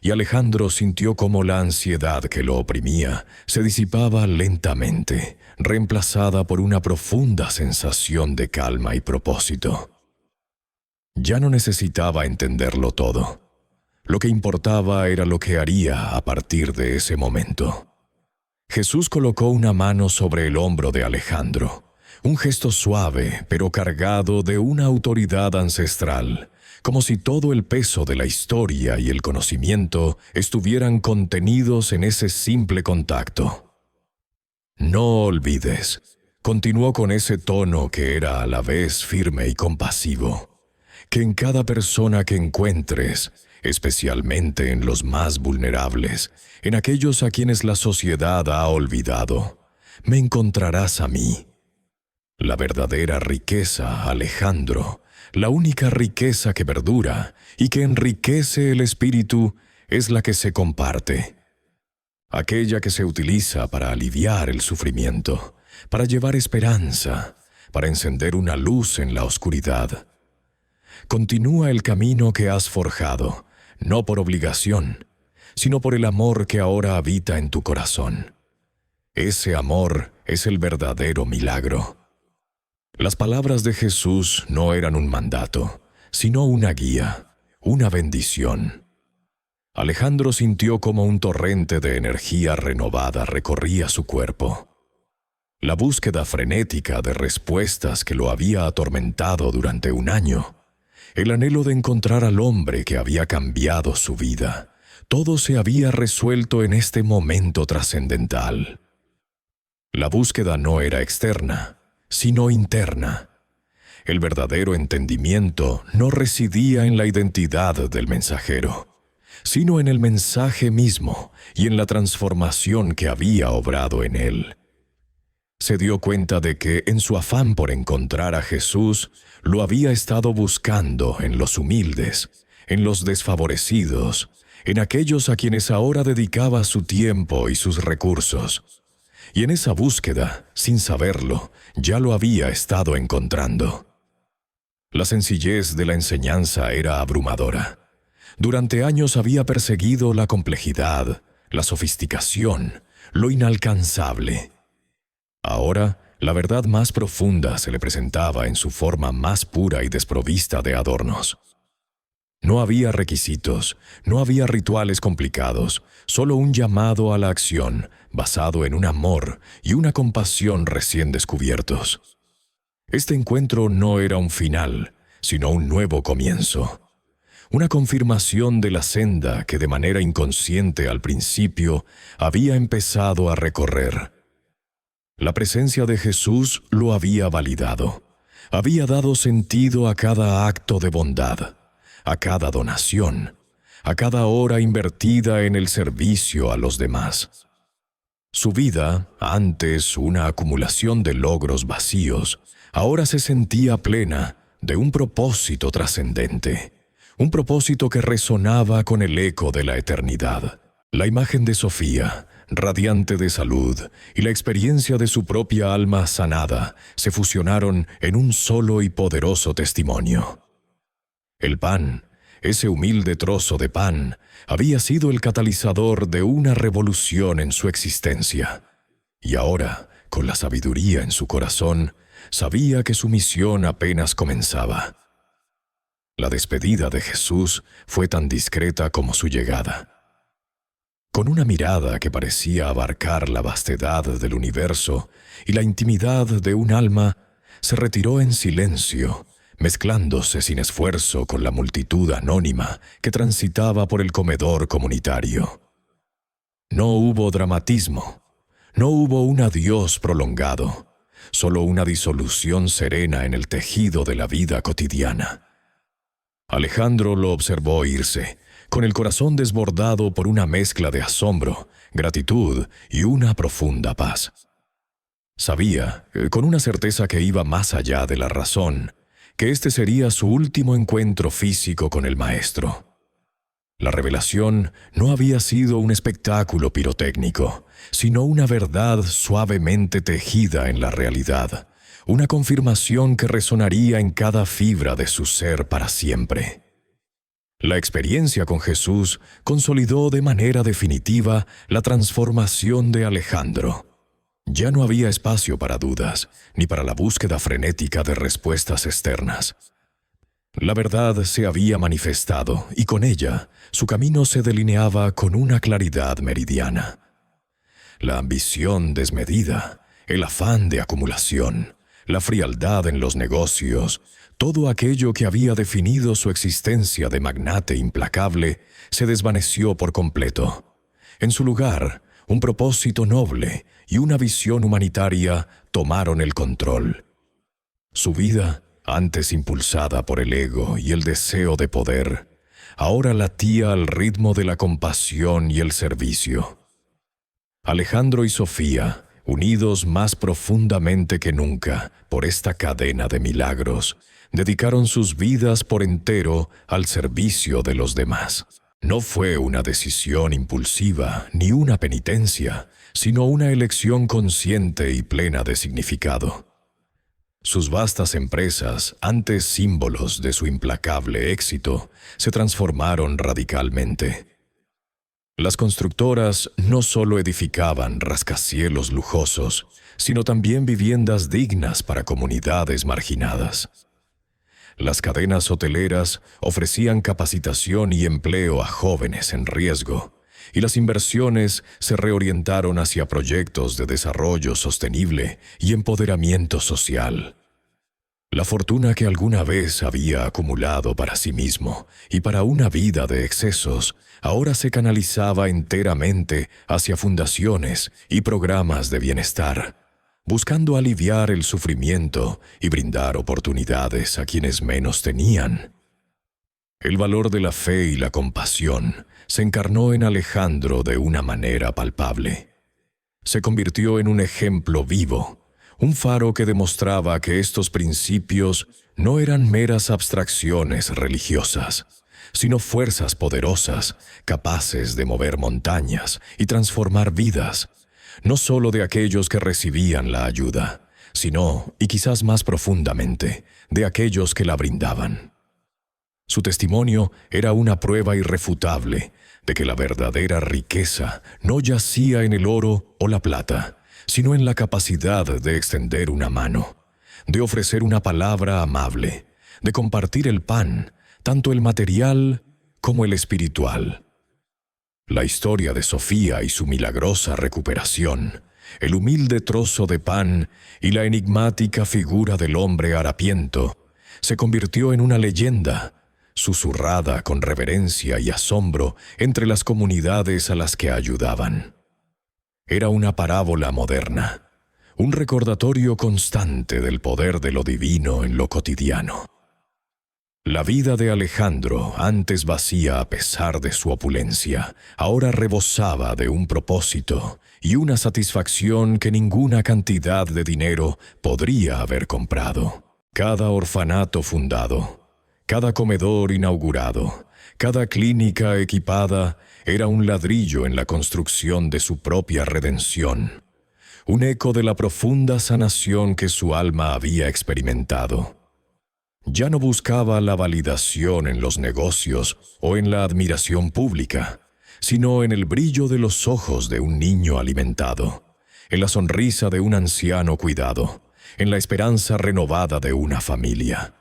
y Alejandro sintió cómo la ansiedad que lo oprimía se disipaba lentamente, reemplazada por una profunda sensación de calma y propósito. Ya no necesitaba entenderlo todo. Lo que importaba era lo que haría a partir de ese momento. Jesús colocó una mano sobre el hombro de Alejandro, un gesto suave pero cargado de una autoridad ancestral, como si todo el peso de la historia y el conocimiento estuvieran contenidos en ese simple contacto. «No olvides», continuó con ese tono que era a la vez firme y compasivo, «que en cada persona que encuentres, especialmente en los más vulnerables, en aquellos a quienes la sociedad ha olvidado, me encontrarás a mí. La verdadera riqueza, Alejandro, la única riqueza que perdura y que enriquece el espíritu, es la que se comparte. Aquella que se utiliza para aliviar el sufrimiento, para llevar esperanza, para encender una luz en la oscuridad. Continúa el camino que has forjado, no por obligación, sino por el amor que ahora habita en tu corazón. Ese amor es el verdadero milagro». Las palabras de Jesús no eran un mandato, sino una guía, una bendición. Alejandro sintió como un torrente de energía renovada recorría su cuerpo. La búsqueda frenética de respuestas que lo había atormentado durante un año, el anhelo de encontrar al hombre que había cambiado su vida, todo se había resuelto en este momento trascendental. La búsqueda no era externa, sino interna. El verdadero entendimiento no residía en la identidad del mensajero, sino en el mensaje mismo y en la transformación que había obrado en él. Se dio cuenta de que, en su afán por encontrar a Jesús, lo había estado buscando en los humildes, en los desfavorecidos, en aquellos a quienes ahora dedicaba su tiempo y sus recursos. Y en esa búsqueda, sin saberlo, ya lo había estado encontrando. La sencillez de la enseñanza era abrumadora. Durante años había perseguido la complejidad, la sofisticación, lo inalcanzable. Ahora, la verdad más profunda se le presentaba en su forma más pura y desprovista de adornos. No había requisitos, no había rituales complicados, solo un llamado a la acción basado en un amor y una compasión recién descubiertos. Este encuentro no era un final, sino un nuevo comienzo. Una confirmación de la senda que de manera inconsciente al principio había empezado a recorrer. La presencia de Jesús lo había validado. Había dado sentido a cada acto de bondad, a cada donación, a cada hora invertida en el servicio a los demás. Su vida, antes una acumulación de logros vacíos, ahora se sentía plena de un propósito trascendente, un propósito que resonaba con el eco de la eternidad. La imagen de Sofía, radiante de salud, y la experiencia de su propia alma sanada se fusionaron en un solo y poderoso testimonio. El pan, ese humilde trozo de pan, había sido el catalizador de una revolución en su existencia. Y ahora, con la sabiduría en su corazón, sabía que su misión apenas comenzaba. La despedida de Jesús fue tan discreta como su llegada. Con una mirada que parecía abarcar la vastedad del universo y la intimidad de un alma, se retiró en silencio, mezclándose sin esfuerzo con la multitud anónima que transitaba por el comedor comunitario. No hubo dramatismo, no hubo un adiós prolongado, solo una disolución serena en el tejido de la vida cotidiana. Alejandro lo observó irse, con el corazón desbordado por una mezcla de asombro, gratitud y una profunda paz. Sabía, con una certeza que iba más allá de la razón, que este sería su último encuentro físico con el Maestro. La revelación no había sido un espectáculo pirotécnico, sino una verdad suavemente tejida en la realidad, una confirmación que resonaría en cada fibra de su ser para siempre. La experiencia con Jesús consolidó de manera definitiva la transformación de Alejandro. Ya no había espacio para dudas, ni para la búsqueda frenética de respuestas externas. La verdad se había manifestado, y con ella, su camino se delineaba con una claridad meridiana. La ambición desmedida, el afán de acumulación, la frialdad en los negocios, todo aquello que había definido su existencia de magnate implacable, se desvaneció por completo. En su lugar, un propósito noble y una visión humanitaria tomaron el control. Su vida, antes impulsada por el ego y el deseo de poder, ahora latía al ritmo de la compasión y el servicio. Alejandro y Sofía, unidos más profundamente que nunca por esta cadena de milagros, dedicaron sus vidas por entero al servicio de los demás. No fue una decisión impulsiva ni una penitencia, sino una elección consciente y plena de significado. Sus vastas empresas, antes símbolos de su implacable éxito, se transformaron radicalmente. Las constructoras no solo edificaban rascacielos lujosos, sino también viviendas dignas para comunidades marginadas. Las cadenas hoteleras ofrecían capacitación y empleo a jóvenes en riesgo, y las inversiones se reorientaron hacia proyectos de desarrollo sostenible y empoderamiento social. La fortuna que alguna vez había acumulado para sí mismo y para una vida de excesos, ahora se canalizaba enteramente hacia fundaciones y programas de bienestar, buscando aliviar el sufrimiento y brindar oportunidades a quienes menos tenían. El valor de la fe y la compasión se encarnó en Alejandro de una manera palpable. Se convirtió en un ejemplo vivo, un faro que demostraba que estos principios no eran meras abstracciones religiosas, sino fuerzas poderosas, capaces de mover montañas y transformar vidas, no solo de aquellos que recibían la ayuda, sino, y quizás más profundamente, de aquellos que la brindaban. Su testimonio era una prueba irrefutable de que la verdadera riqueza no yacía en el oro o la plata, sino en la capacidad de extender una mano, de ofrecer una palabra amable, de compartir el pan, tanto el material como el espiritual. La historia de Sofía y su milagrosa recuperación, el humilde trozo de pan y la enigmática figura del hombre harapiento se convirtió en una leyenda, susurrada con reverencia y asombro entre las comunidades a las que ayudaban. Era una parábola moderna, un recordatorio constante del poder de lo divino en lo cotidiano. La vida de Alejandro, antes vacía a pesar de su opulencia, ahora rebosaba de un propósito y una satisfacción que ninguna cantidad de dinero podría haber comprado. Cada orfanato fundado, cada comedor inaugurado, cada clínica equipada era un ladrillo en la construcción de su propia redención, un eco de la profunda sanación que su alma había experimentado. Ya no buscaba la validación en los negocios o en la admiración pública, sino en el brillo de los ojos de un niño alimentado, en la sonrisa de un anciano cuidado, en la esperanza renovada de una familia.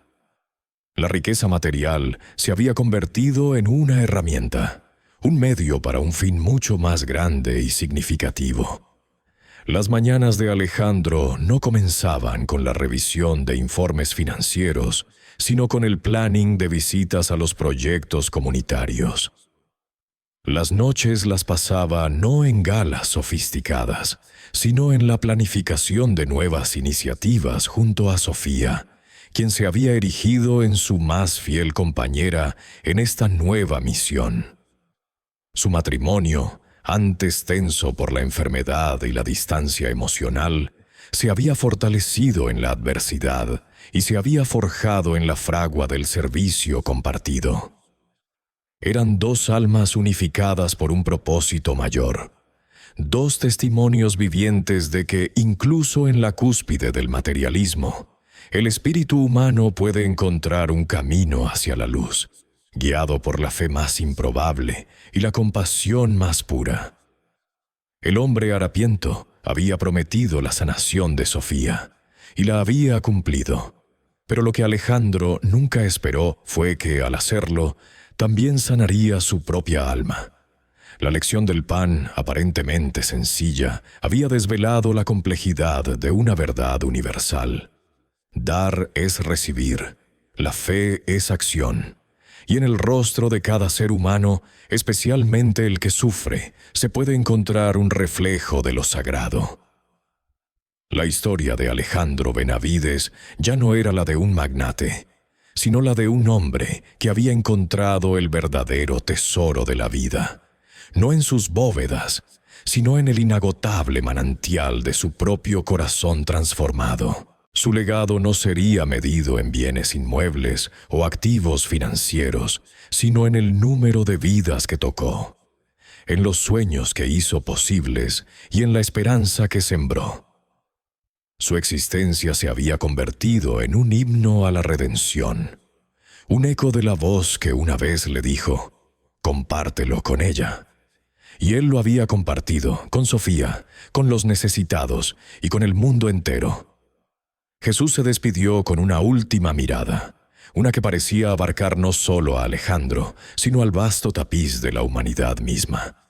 La riqueza material se había convertido en una herramienta, un medio para un fin mucho más grande y significativo. Las mañanas de Alejandro no comenzaban con la revisión de informes financieros, sino con el planning de visitas a los proyectos comunitarios. Las noches las pasaba no en galas sofisticadas, sino en la planificación de nuevas iniciativas junto a Sofía, quien se había erigido en su más fiel compañera en esta nueva misión. Su matrimonio, antes tenso por la enfermedad y la distancia emocional, se había fortalecido en la adversidad y se había forjado en la fragua del servicio compartido. Eran dos almas unificadas por un propósito mayor, dos testimonios vivientes de que, incluso en la cúspide del materialismo, el espíritu humano puede encontrar un camino hacia la luz, guiado por la fe más improbable y la compasión más pura. El hombre harapiento había prometido la sanación de Sofía, y la había cumplido, pero lo que Alejandro nunca esperó fue que, al hacerlo, también sanaría su propia alma. La lección del pan, aparentemente sencilla, había desvelado la complejidad de una verdad universal. Dar es recibir, la fe es acción. Y en el rostro de cada ser humano, especialmente el que sufre, se puede encontrar un reflejo de lo sagrado. La historia de Alejandro Benavides ya no era la de un magnate, sino la de un hombre que había encontrado el verdadero tesoro de la vida, no en sus bóvedas, sino en el inagotable manantial de su propio corazón transformado. Su legado no sería medido en bienes inmuebles o activos financieros, sino en el número de vidas que tocó, en los sueños que hizo posibles y en la esperanza que sembró. Su existencia se había convertido en un himno a la redención, un eco de la voz que una vez le dijo: «Compártelo con ella». Y él lo había compartido con Sofía, con los necesitados y con el mundo entero. Jesús se despidió con una última mirada, una que parecía abarcar no solo a Alejandro, sino al vasto tapiz de la humanidad misma.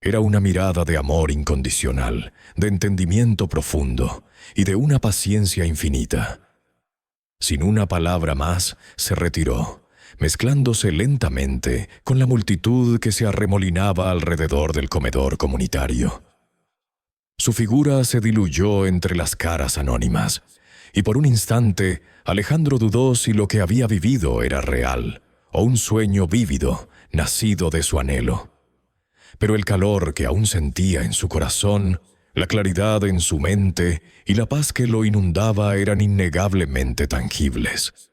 Era una mirada de amor incondicional, de entendimiento profundo y de una paciencia infinita. Sin una palabra más, se retiró, mezclándose lentamente con la multitud que se arremolinaba alrededor del comedor comunitario. Su figura se diluyó entre las caras anónimas, y por un instante Alejandro dudó si lo que había vivido era real o un sueño vívido, nacido de su anhelo. Pero el calor que aún sentía en su corazón, la claridad en su mente y la paz que lo inundaba eran innegablemente tangibles.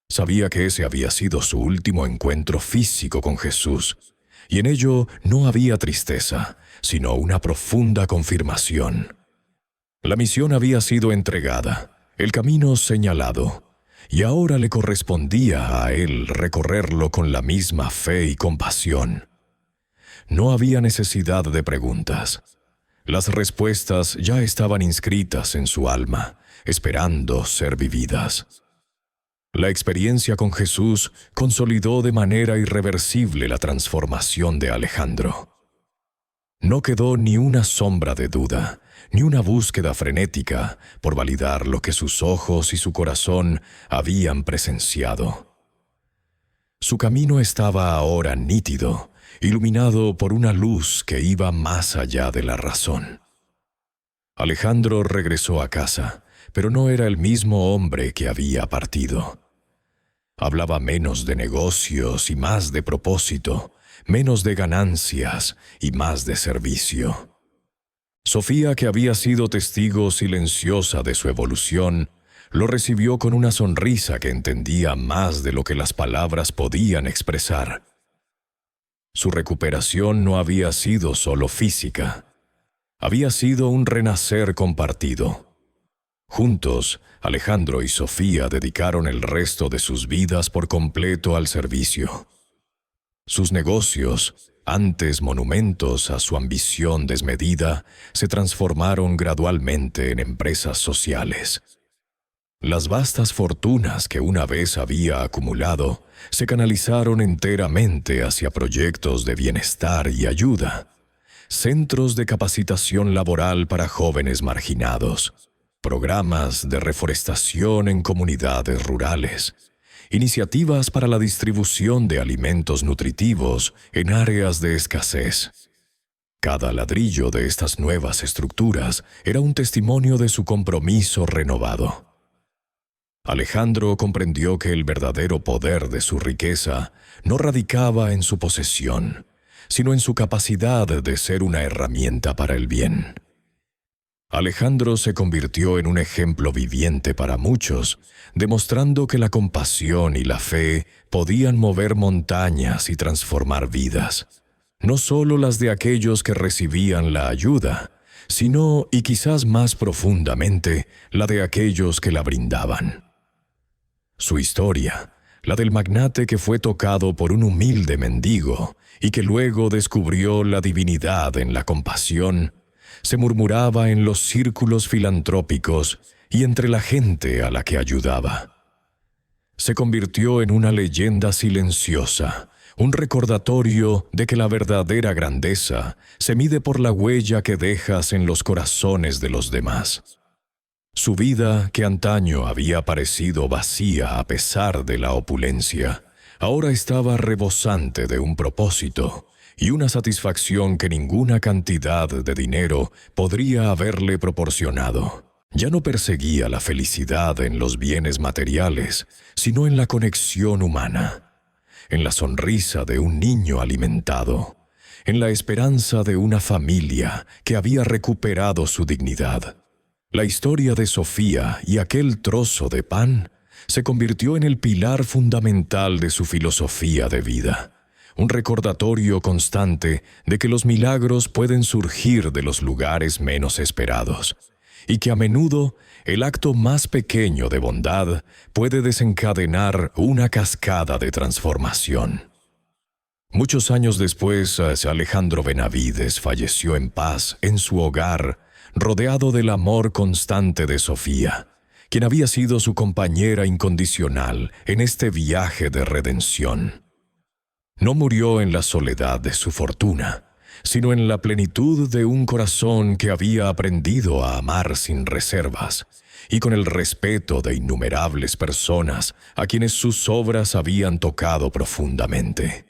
Sabía que ese había sido su último encuentro físico con Jesús, y en ello no había tristeza, sino una profunda confirmación. La misión había sido entregada, el camino señalado, y ahora le correspondía a él recorrerlo con la misma fe y compasión. No había necesidad de preguntas. Las respuestas ya estaban inscritas en su alma, esperando ser vividas. La experiencia con Jesús consolidó de manera irreversible la transformación de Alejandro. No quedó ni una sombra de duda, ni una búsqueda frenética por validar lo que sus ojos y su corazón habían presenciado. Su camino estaba ahora nítido, iluminado por una luz que iba más allá de la razón. Alejandro regresó a casa, pero no era el mismo hombre que había partido. Hablaba menos de negocios y más de propósito, menos de ganancias y más de servicio. Sofía, que había sido testigo silenciosa de su evolución, lo recibió con una sonrisa que entendía más de lo que las palabras podían expresar. Su recuperación no había sido solo física, había sido un renacer compartido. Juntos, Alejandro y Sofía dedicaron el resto de sus vidas por completo al servicio. Sus negocios, antes monumentos a su ambición desmedida, se transformaron gradualmente en empresas sociales. Las vastas fortunas que una vez había acumulado se canalizaron enteramente hacia proyectos de bienestar y ayuda, centros de capacitación laboral para jóvenes marginados, programas de reforestación en comunidades rurales, iniciativas para la distribución de alimentos nutritivos en áreas de escasez. Cada ladrillo de estas nuevas estructuras era un testimonio de su compromiso renovado. Alejandro comprendió que el verdadero poder de su riqueza no radicaba en su posesión, sino en su capacidad de ser una herramienta para el bien. Alejandro se convirtió en un ejemplo viviente para muchos, demostrando que la compasión y la fe podían mover montañas y transformar vidas, no solo las de aquellos que recibían la ayuda, sino, y quizás más profundamente, la de aquellos que la brindaban. Su historia, la del magnate que fue tocado por un humilde mendigo y que luego descubrió la divinidad en la compasión, se murmuraba en los círculos filantrópicos y entre la gente a la que ayudaba. Se convirtió en una leyenda silenciosa, un recordatorio de que la verdadera grandeza se mide por la huella que dejas en los corazones de los demás. Su vida, que antaño había parecido vacía a pesar de la opulencia, ahora estaba rebosante de un propósito y una satisfacción que ninguna cantidad de dinero podría haberle proporcionado. Ya no perseguía la felicidad en los bienes materiales, sino en la conexión humana, en la sonrisa de un niño alimentado, en la esperanza de una familia que había recuperado su dignidad. La historia de Sofía y aquel trozo de pan se convirtió en el pilar fundamental de su filosofía de vida, un recordatorio constante de que los milagros pueden surgir de los lugares menos esperados, y que a menudo el acto más pequeño de bondad puede desencadenar una cascada de transformación. Muchos años después, Alejandro Benavides falleció en paz en su hogar, rodeado del amor constante de Sofía, quien había sido su compañera incondicional en este viaje de redención. No murió en la soledad de su fortuna, sino en la plenitud de un corazón que había aprendido a amar sin reservas y con el respeto de innumerables personas a quienes sus obras habían tocado profundamente.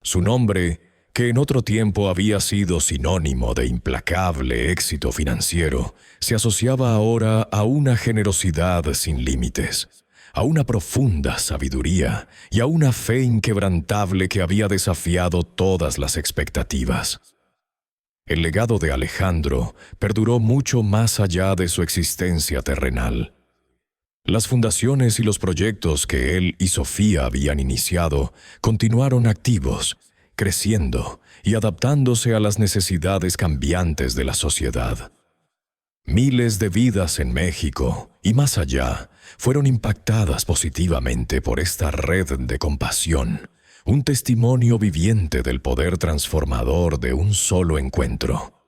Su nombre, que en otro tiempo había sido sinónimo de implacable éxito financiero, se asociaba ahora a una generosidad sin límites, a una profunda sabiduría y a una fe inquebrantable que había desafiado todas las expectativas. El legado de Alejandro perduró mucho más allá de su existencia terrenal. Las fundaciones y los proyectos que él y Sofía habían iniciado continuaron activos, creciendo y adaptándose a las necesidades cambiantes de la sociedad. Miles de vidas en México y más allá fueron impactadas positivamente por esta red de compasión, un testimonio viviente del poder transformador de un solo encuentro.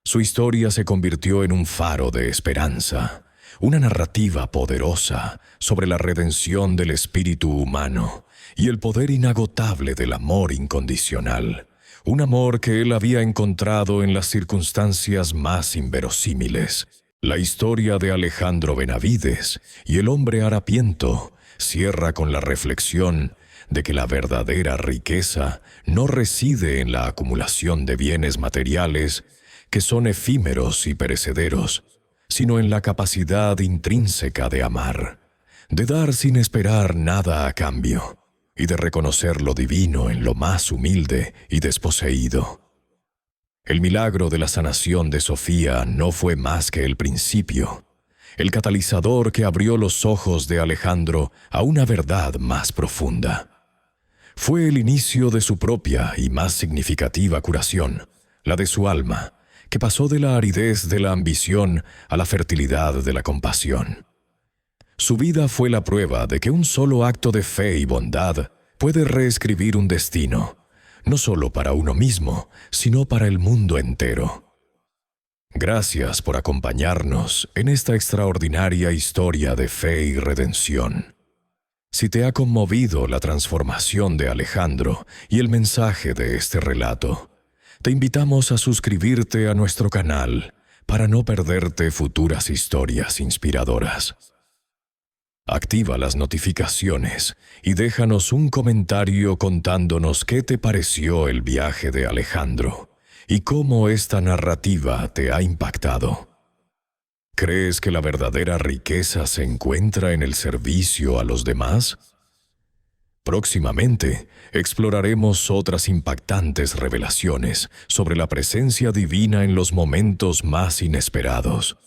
Su historia se convirtió en un faro de esperanza, una narrativa poderosa sobre la redención del espíritu humano y el poder inagotable del amor incondicional, un amor que él había encontrado en las circunstancias más inverosímiles. La historia de Alejandro Benavides y el hombre harapiento cierra con la reflexión de que la verdadera riqueza no reside en la acumulación de bienes materiales que son efímeros y perecederos, sino en la capacidad intrínseca de amar, de dar sin esperar nada a cambio y de reconocer lo divino en lo más humilde y desposeído. El milagro de la sanación de Sofía no fue más que el principio, el catalizador que abrió los ojos de Alejandro a una verdad más profunda. Fue el inicio de su propia y más significativa curación, la de su alma, que pasó de la aridez de la ambición a la fertilidad de la compasión. Su vida fue la prueba de que un solo acto de fe y bondad puede reescribir un destino, no solo para uno mismo, sino para el mundo entero. Gracias por acompañarnos en esta extraordinaria historia de fe y redención. Si te ha conmovido la transformación de Alejandro y el mensaje de este relato, te invitamos a suscribirte a nuestro canal para no perderte futuras historias inspiradoras. Activa las notificaciones y déjanos un comentario contándonos qué te pareció el viaje de Alejandro y cómo esta narrativa te ha impactado. ¿Crees que la verdadera riqueza se encuentra en el servicio a los demás? Próximamente, exploraremos otras impactantes revelaciones sobre la presencia divina en los momentos más inesperados.